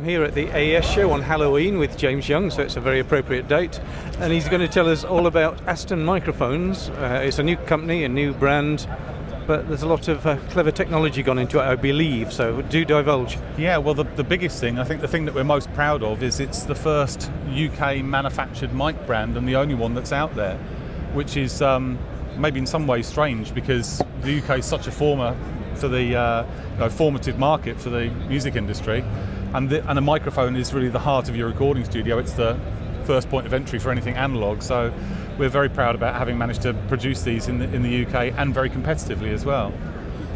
I'm here at the AES show on Halloween with James Young, so it's a very appropriate date. And he's going to tell us all about Aston Microphones. It's a new company, a new brand, but there's a lot of clever technology gone into it, I believe, so do divulge. Yeah, well, the biggest thing, I think the thing that we're most proud of is it's the first UK manufactured mic brand and the only one that's out there, which is maybe in some ways strange because the UK is such a formative market for the music industry, and a microphone is really the heart of your recording studio. It's the first point of entry for anything analog, so we're very proud about having managed to produce these in the UK and very competitively as well.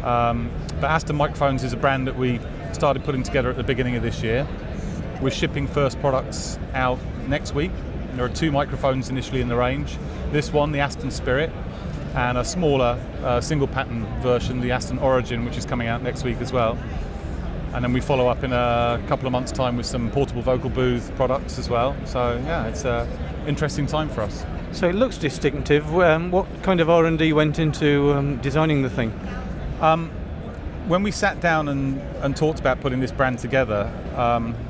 But Aston Microphones is a brand that we started putting together at the beginning of this year. We're shipping first products out next week. There are 2 microphones initially in the range. This one, the Aston Spirit, and a smaller single pattern version, the Aston Origin, which is coming out next week as well. And then we follow up in a couple of months' time with some portable vocal booth products as well. So yeah, it's an interesting time for us. So it looks distinctive. What kind of R&D went into designing the thing? When we sat down and talked about putting this brand together,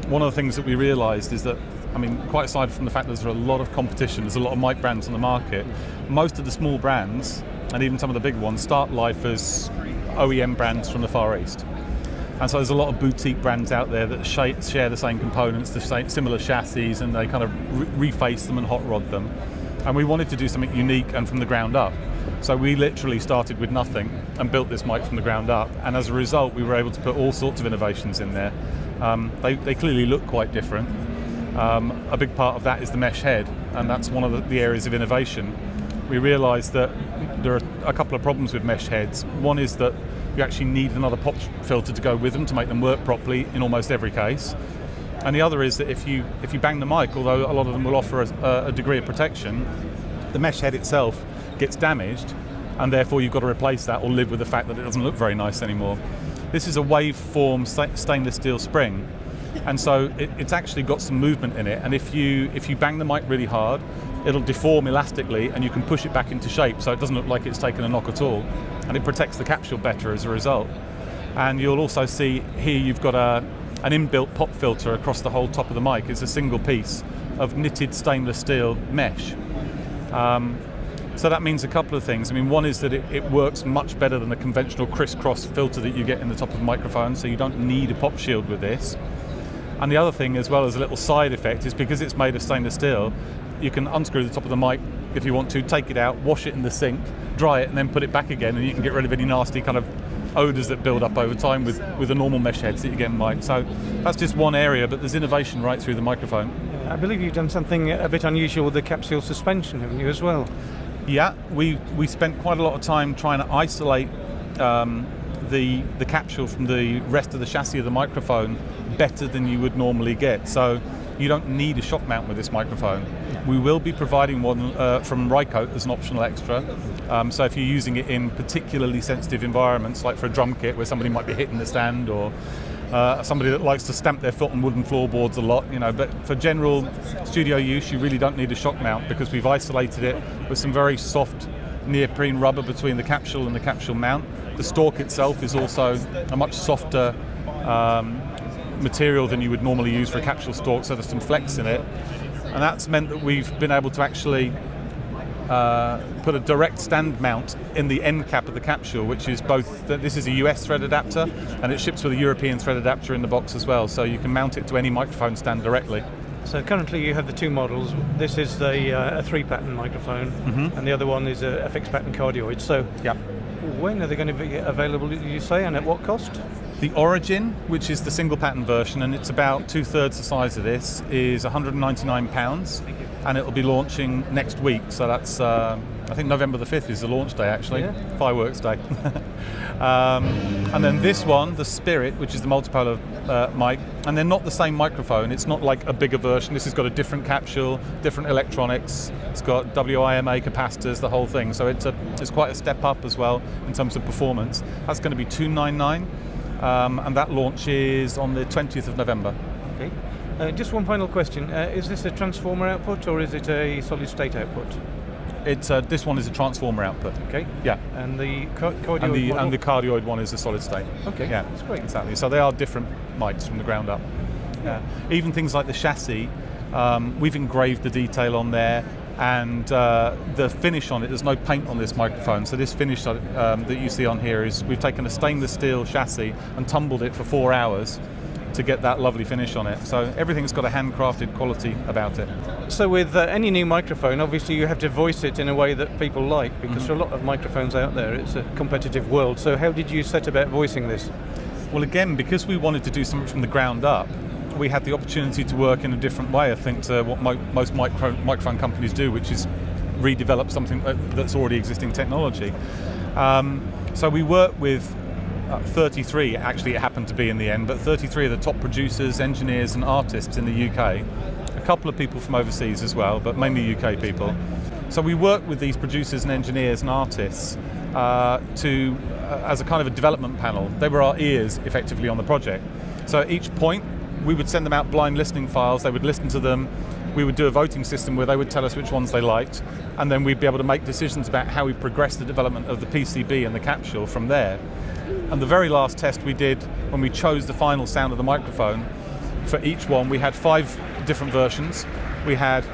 one of the things that we realised is that, I mean, quite aside from the fact that there's a lot of competition, there's a lot of mic brands on the market, most of the small brands, and even some of the big ones, start life as OEM brands from the Far East. And so there's a lot of boutique brands out there that share the same components, the same similar chassis, and they kind of reface them and hot rod them. And we wanted to do something unique and from the ground up. So we literally started with nothing and built this mic from the ground up. And as a result, we were able to put all sorts of innovations in there. They clearly look quite different. A big part of that is the mesh head, and that's one of the areas of innovation. We realised that there are a couple of problems with mesh heads. One is that you actually need another pop filter to go with them to make them work properly in almost every case. And the other is that if you bang the mic, although a lot of them will offer a degree of protection, the mesh head itself gets damaged, and therefore you've got to replace that or live with the fact that it doesn't look very nice anymore. This is a waveform stainless steel spring, and so it's actually got some movement in it, and if you bang the mic really hard, it'll deform elastically and you can push it back into shape so it doesn't look like it's taken a knock at all, and it protects the capsule better as a result. And you'll also see here you've got an inbuilt pop filter across the whole top of the mic. It's a single piece of knitted stainless steel mesh. So that means a couple of things. I mean, one is that it works much better than the conventional crisscross filter that you get in the top of a microphone, so you don't need a pop shield with this. And the other thing, as well as a little side effect, is because it's made of stainless steel, you can unscrew the top of the mic if you want to, take it out, wash it in the sink, dry it, and then put it back again, and you can get rid of any nasty kind of odours that build up over time with the normal mesh heads that you get in mic. So that's just one area, but there's innovation right through the microphone. I believe you've done something a bit unusual with the capsule suspension, haven't you, as well? Yeah, we spent quite a lot of time trying to isolate the capsule from the rest of the chassis of the microphone better than you would normally get. So you don't need a shock mount with this microphone. We will be providing one from Rycote as an optional extra. So if you're using it in particularly sensitive environments, like for a drum kit where somebody might be hitting the stand, or somebody that likes to stamp their foot on wooden floorboards a lot, but for general studio use, you really don't need a shock mount because we've isolated it with some very soft neoprene rubber between the capsule and the capsule mount. The stalk itself is also a much softer material than you would normally use for a capsule stalk, so there's some flex in it, and that's meant that we've been able to actually put a direct stand mount in the end cap of the capsule, which is both, this is a US thread adapter and it ships with a European thread adapter in the box as well, so you can mount it to any microphone stand directly. So currently you have the 2 models. This is a 3-pattern microphone, and the other one is a fixed pattern cardioid. So when are they going to be available, did you say, and at what cost? The Origin, which is the single pattern version, and it's about 2/3 the size of this, is £199, and it'll be launching next week. So that's, I think November the 5th is the launch day, actually, fireworks day. And then this one, the Spirit, which is the multipolar mic, and they're not the same microphone. It's not like a bigger version. This has got a different capsule, different electronics. It's got WIMA capacitors, the whole thing. So it's quite a step up as well in terms of performance. That's going to be $299. And that launches on the 20th of November. Okay. Just one final question. Is this a transformer output or is it a solid state output? This one is a transformer output. Okay. Yeah. And the cardioid and the cardioid one is a solid state. Okay. Yeah. That's great. Exactly. So they are different mics from the ground up. Even things like the chassis, we've engraved the detail on there, and the finish on it, there's no paint on this microphone, so this finish that you see on here is we've taken a stainless steel chassis and tumbled it for 4 hours to get that lovely finish on it. So everything's got a handcrafted quality about it. So with any new microphone, obviously you have to voice it in a way that people like, because there are a lot of microphones out there. It's a competitive world. So how did you set about voicing this? Well, again, because we wanted to do something from the ground up, we had the opportunity to work in a different way, I think, to what most microphone companies do, which is redevelop something that's already existing technology. So we worked with 33, actually it happened to be in the end, but 33 of the top producers, engineers and artists in the UK. A couple of people from overseas as well, but mainly UK people. So we worked with these producers and engineers and artists as a kind of a development panel. They were our ears, effectively, on the project. So at each point, we would send them out blind listening files, they would listen to them, we would do a voting system where they would tell us which ones they liked, and then we'd be able to make decisions about how we progress the development of the PCB and the capsule from there. And the very last test we did, when we chose the final sound of the microphone, for each one we had 5 different versions. We had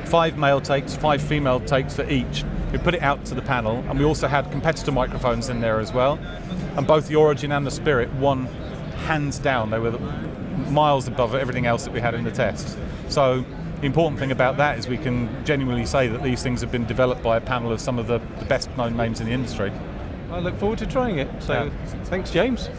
5 male takes, 5 female takes for each. We put it out to the panel, and we also had competitor microphones in there as well. And both the Origin and the Spirit won hands down. They were miles above everything else that we had in the test. So the important thing about that is we can genuinely say that these things have been developed by a panel of some of the best known names in the industry. I look forward to trying it. So thanks, James.